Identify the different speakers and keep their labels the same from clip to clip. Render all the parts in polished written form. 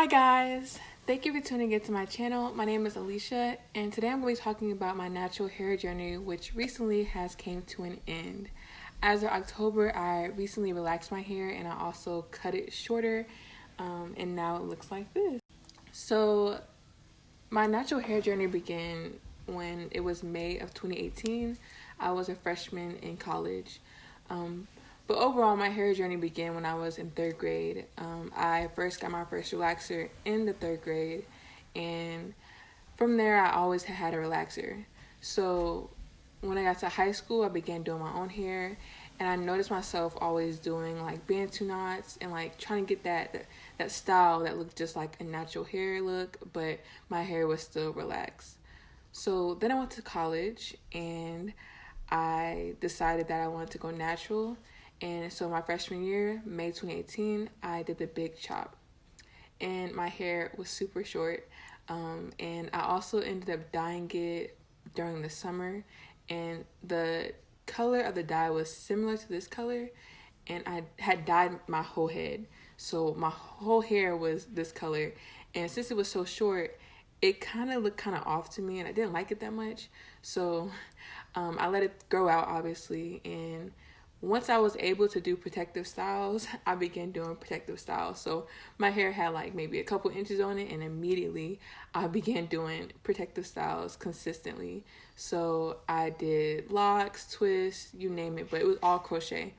Speaker 1: Hi guys, thank you for tuning into my channel. My name is Alisha, and today I'm going to be talking about my natural hair journey, which recently has came to an end. As of October, I recently relaxed my hair and I also cut it shorter, and now it looks like this. So my natural hair journey began when it was May of 2018. I was a freshman in college. But overall, my hair journey began when I was in third grade. I first got my first relaxer in the third grade, and from there, I always had a relaxer. So when I got to high school, I began doing my own hair, and I noticed myself always doing like bantu knots and like trying to get that style that looked just like a natural hair look, but my hair was still relaxed. So then I went to college, and I decided that I wanted to go natural. And so my freshman year, May 2018, I did the big chop. And my hair was super short. And I also ended up dyeing it during the summer. And the color of the dye was similar to this color. And I had dyed my whole head. So my whole hair was this color. And since it was so short, it kind of looked kind of off to me. And I didn't like it that much. So I let it grow out, obviously. And once I was able to do protective styles, I began doing protective styles. So my hair had like maybe a couple inches on it, and immediately I began doing protective styles consistently. So I did locks, twists, you name it, but it was all crochet,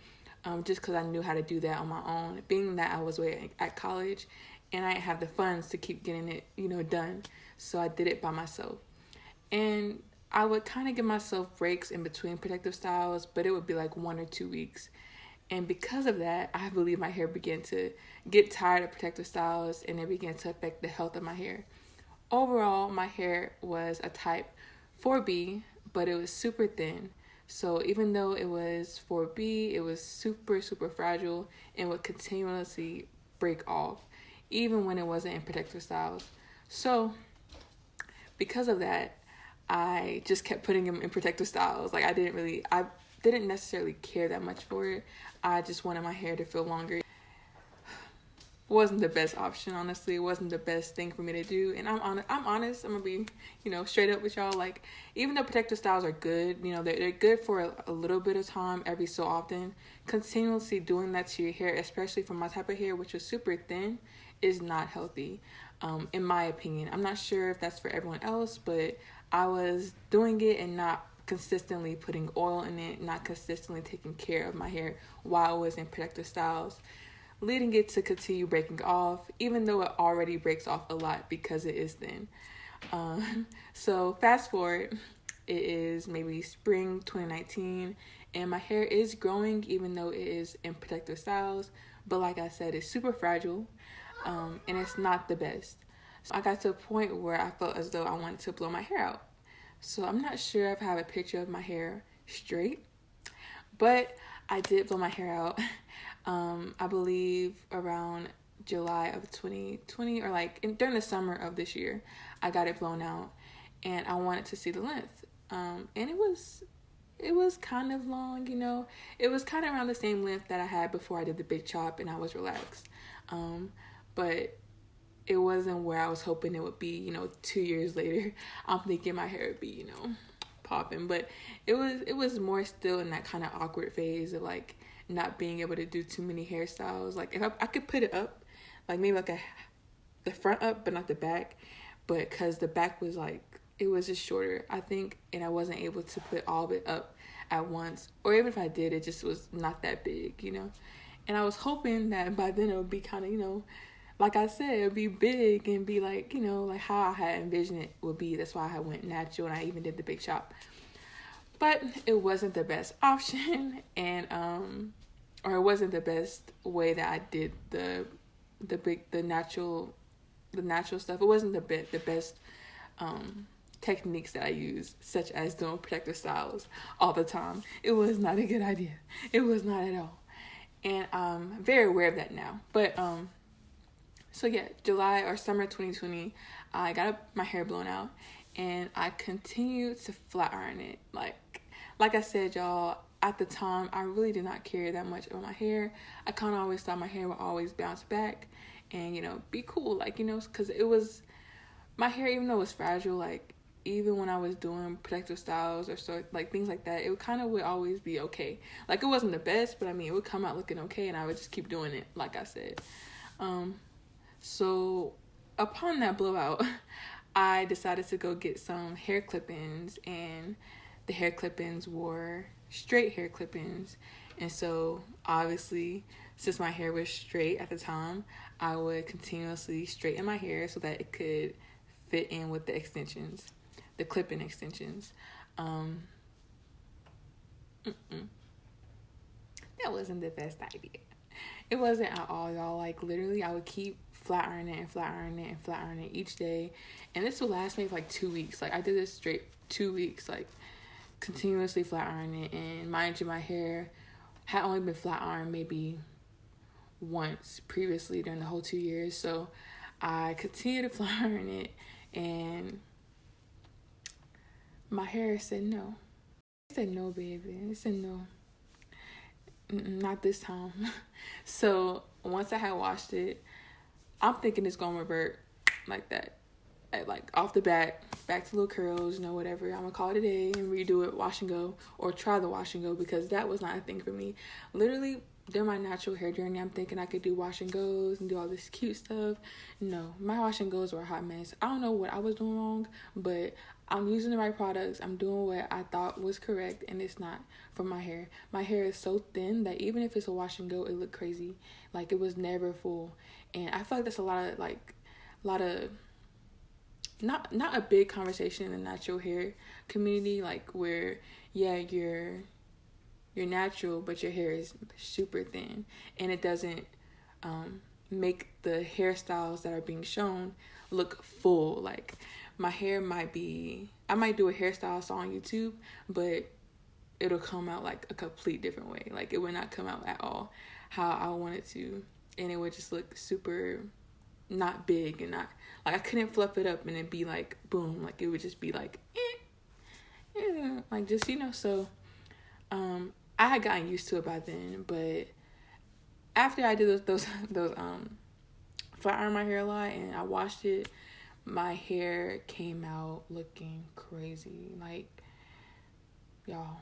Speaker 1: just because I knew how to do that on my own, being that I was way at college and I didn't have the funds to keep getting it, done. So I did it by myself. And I would kind of give myself breaks in between protective styles, but it would be like 1 or 2 weeks. And because of that, I believe my hair began to get tired of protective styles, and it began to affect the health of my hair. Overall, my hair was a type 4B, but it was super thin. So even though it was 4B, it was super, super fragile and would continuously break off, even when it wasn't in protective styles. So because of that, I just kept putting them in protective styles. Like I didn't necessarily care that much for it. I just wanted my hair to feel longer. It wasn't the best option, honestly. It wasn't the best thing for me to do. And I'm honest. I'm gonna be, straight up with y'all. Like, even though protective styles are good, they're good for a little bit of time every so often. Continuously doing that to your hair, especially for my type of hair, which was super thin, is not healthy, in my opinion. I'm not sure if that's for everyone else, but I was doing it and not consistently putting oil in it, not consistently taking care of my hair while I was in protective styles, leading it to continue breaking off, even though it already breaks off a lot because it is thin. So fast forward, it is maybe spring 2019, and my hair is growing even though it is in protective styles. But like I said, it's super fragile, and it's not the best. So I got to a point where I felt as though I wanted to blow my hair out. So I'm not sure if I have a picture of my hair straight, but I did blow my hair out. I believe around July of 2020, or like during the summer of this year, I got it blown out, and I wanted to see the length. And it was kind of long, It was kind of around the same length that I had before I did the big chop and I was relaxed. But it wasn't where I was hoping it would be, 2 years later. I'm thinking my hair would be, popping. But it was more still in that kind of awkward phase of like not being able to do too many hairstyles. Like if I could put it up, like maybe like the front up, but not the back. But because the back was like, it was just shorter, I think, and I wasn't able to put all of it up at once. Or even if I did, it just was not that big, And I was hoping that by then it would be kind of, like I said, it would be big and be like, like how I had envisioned it would be. That's why I went natural and I even did the big chop. But it wasn't the best option, and or it wasn't the best way that I did the natural stuff. It wasn't the best techniques that I used, such as doing protective styles all the time. It was not a good idea. It was not at all. And I'm very aware of that now. But so yeah, July or summer 2020, I got my hair blown out, and I continued to flat iron it. Like I said, y'all, at the time, I really did not care that much about my hair. I kind of always thought my hair would always bounce back, and, be cool, like, because it was, my hair, even though it was fragile, like, even when I was doing protective styles or so, like, things like that, it kind of would always be okay. Like, it wasn't the best, but, I mean, it would come out looking okay, and I would just keep doing it, like I said. So, upon that blowout, I decided to go get some hair clip-ins, and the hair clip-ins were straight hair clip-ins. And so, obviously, since my hair was straight at the time, I would continuously straighten my hair so that it could fit in with the extensions, the clip-in extensions. That wasn't the best idea. It wasn't at all, y'all. Like, literally, I would keep flat ironing and flat ironing and flat ironing each day. And this would last me for like 2 weeks. Like, I did this straight 2 weeks, like, continuously flat ironing. And mind you, my hair had only been flat ironed maybe once previously during the whole 2 years. So I continued to flat iron it, and my hair said no. It said no, baby. It said no. Not this time. So once I had washed it, I'm thinking it's gonna revert like that, like off the bat, back to little curls, whatever. I'm gonna call it a day and redo it, wash and go, or try the wash and go, because that was not a thing for me. Literally, during my natural hair journey, I'm thinking I could do wash and goes and do all this cute stuff. No, my wash and goes were a hot mess. I don't know what I was doing wrong, but I'm using the right products. I'm doing what I thought was correct, and it's not for my hair. My hair is so thin that even if it's a wash and go, it looked crazy. Like, it was never full. And I feel like that's a lot of not a big conversation in the natural hair community, like, where, yeah, you're natural, but your hair is super thin, and it doesn't make the hairstyles that are being shown look full. Like, my hair I might do a hairstyle saw on YouTube, but it'll come out like a complete different way. Like, it would not come out at all how I want it to, and it would just look super not big, and not like I couldn't fluff it up and it'd be like boom. Like, it would just be like like, just, so I had gotten used to it by then. But after I did those flat iron my hair a lot and I washed it, my hair came out looking crazy. Like, y'all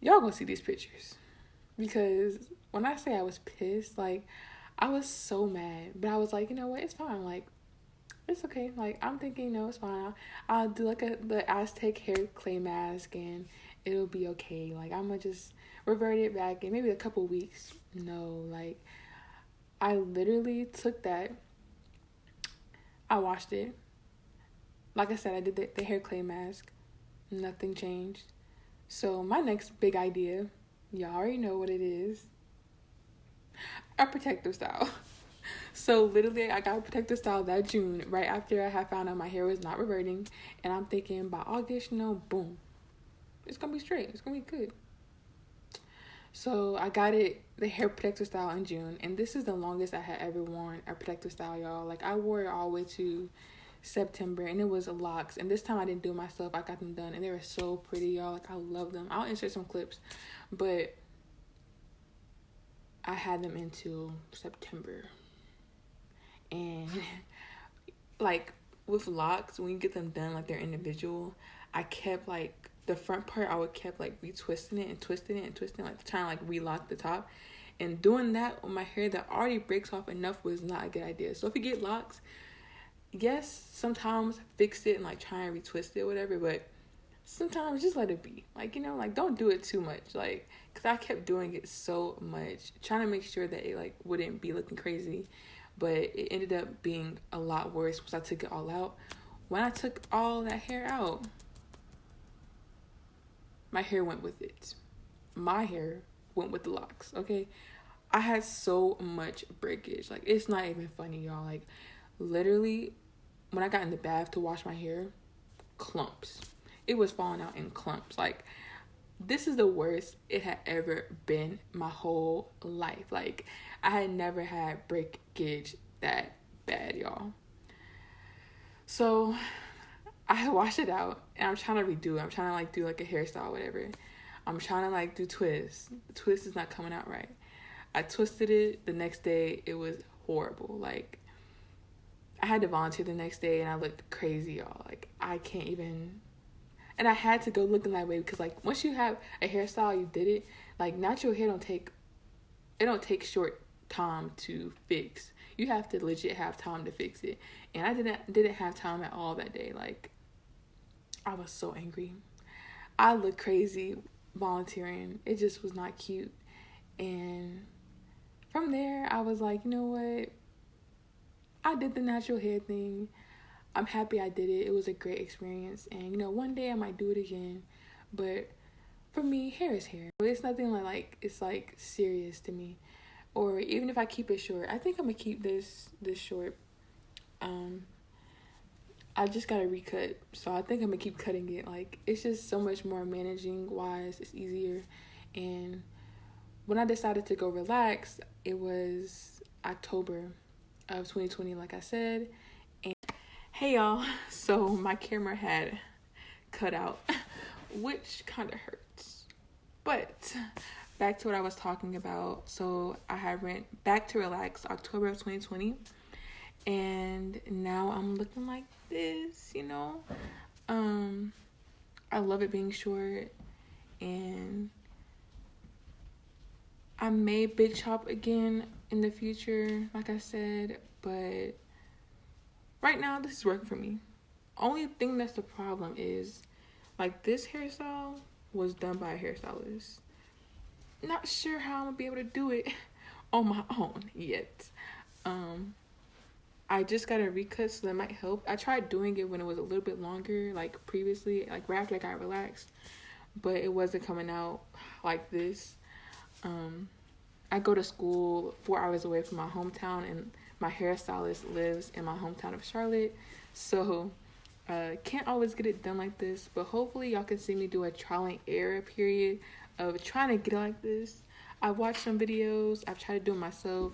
Speaker 1: gonna see these pictures, because when I say I was pissed, like, I was so mad, but I was like, you know what, it's fine. Like, it's okay. Like, I'm thinking, it's fine. I'll do like the Aztec hair clay mask and it'll be okay. Like, I'm gonna just revert it back in maybe a couple weeks. No, like, I literally took that, I washed it. Like I said, I did the hair clay mask. Nothing changed. So my next big idea, y'all already know what it is. A protective style. So literally, I got a protective style that June, right after I had found out my hair was not reverting. And I'm thinking by August, boom, it's gonna be straight. It's gonna be good. So I got the hair protective style in June, and this is the longest I had ever worn a protective style, y'all. Like, I wore it all the way to September, and it was locks. And this time I didn't do it myself. I got them done, and they were so pretty, y'all. Like, I love them. I'll insert some clips, but I had them until September. And like, with locks, when you get them done, like, they're individual, I kept, like, the front part, I would kept, like, retwisting it and twisting it and twisting, like, trying to, like, relock the top. And doing that with my hair that already breaks off enough was not a good idea. So if you get locks, yes, sometimes fix it and, like, try and retwist it or whatever, but sometimes just let it be. Like, like, don't do it too much. Like, because I kept doing it so much, trying to make sure that it, like, wouldn't be looking crazy. But it ended up being a lot worse once I took it all out. When I took all that hair out, my hair went with it. My hair went with the locks, okay? I had so much breakage. Like, it's not even funny, y'all. Like, literally, when I got in the bath to wash my hair, clumps. It was falling out in clumps. Like, this is the worst it had ever been my whole life. Like, I had never had breakage that bad, y'all. So I washed it out, and I'm trying to redo it. I'm trying to, like, do, like, a hairstyle or whatever. I'm trying to, like, do twists. The twist is not coming out right. I twisted it. The next day, it was horrible. Like, I had to volunteer the next day, and I looked crazy, y'all. Like, I can't even. And I had to go looking that way because, like, once you have a hairstyle, you did it. Like, natural hair don't take short time to fix. You have to legit have time to fix it. And I didn't have time at all that day. Like, I was so angry. I looked crazy volunteering. It just was not cute. And from there, I was like, you know what? I did the natural hair thing. I'm happy I did it. It was a great experience. And, you know, one day I might do it again. But for me, hair is hair. It's nothing like it's like serious to me. Or even if I keep it short, I think I'm gonna keep this short. I just got to recut, so I think I'm gonna keep cutting it. Like, it's just so much more managing wise. It's easier. And when I decided to go relax, it was October of 2020, like I said. And hey y'all, so my camera had cut out, which kind of hurts. But back to what I was talking about. So I had went back to relax October of 2020, and now I'm looking like this, you know. I love it being short, and I may big chop again in the future, like I said, but right now this is working for me. Only thing that's the problem is, like, this hairstyle was done by a hairstylist. Not sure how I'm gonna be able to do it on my own yet. I just got a recut, so that might help. I tried doing it when it was a little bit longer, like previously, like right after I got relaxed, but it wasn't coming out like this. I go to school 4 hours away from my hometown, and my hairstylist lives in my hometown of Charlotte, so can't always get it done like this. But hopefully y'all can see me do a trial and error period of trying to get it like this. I've watched some videos. I've tried to do it myself.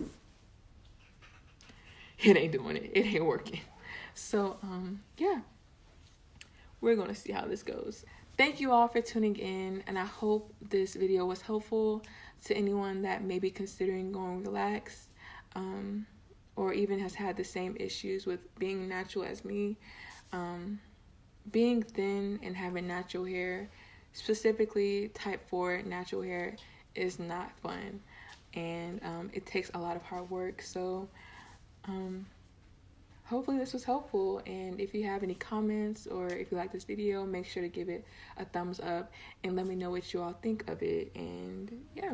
Speaker 1: It ain't doing it. It ain't working. So, yeah. We're going to see how this goes. Thank you all for tuning in, and I hope this video was helpful to anyone that may be considering going relaxed, or even has had the same issues with being natural as me. Being thin and having natural hair, specifically type 4 natural hair, is not fun, and it takes a lot of hard work. So hopefully this was helpful, and if you have any comments or if you like this video, make sure to give it a thumbs up and let me know what you all think of it. And yeah.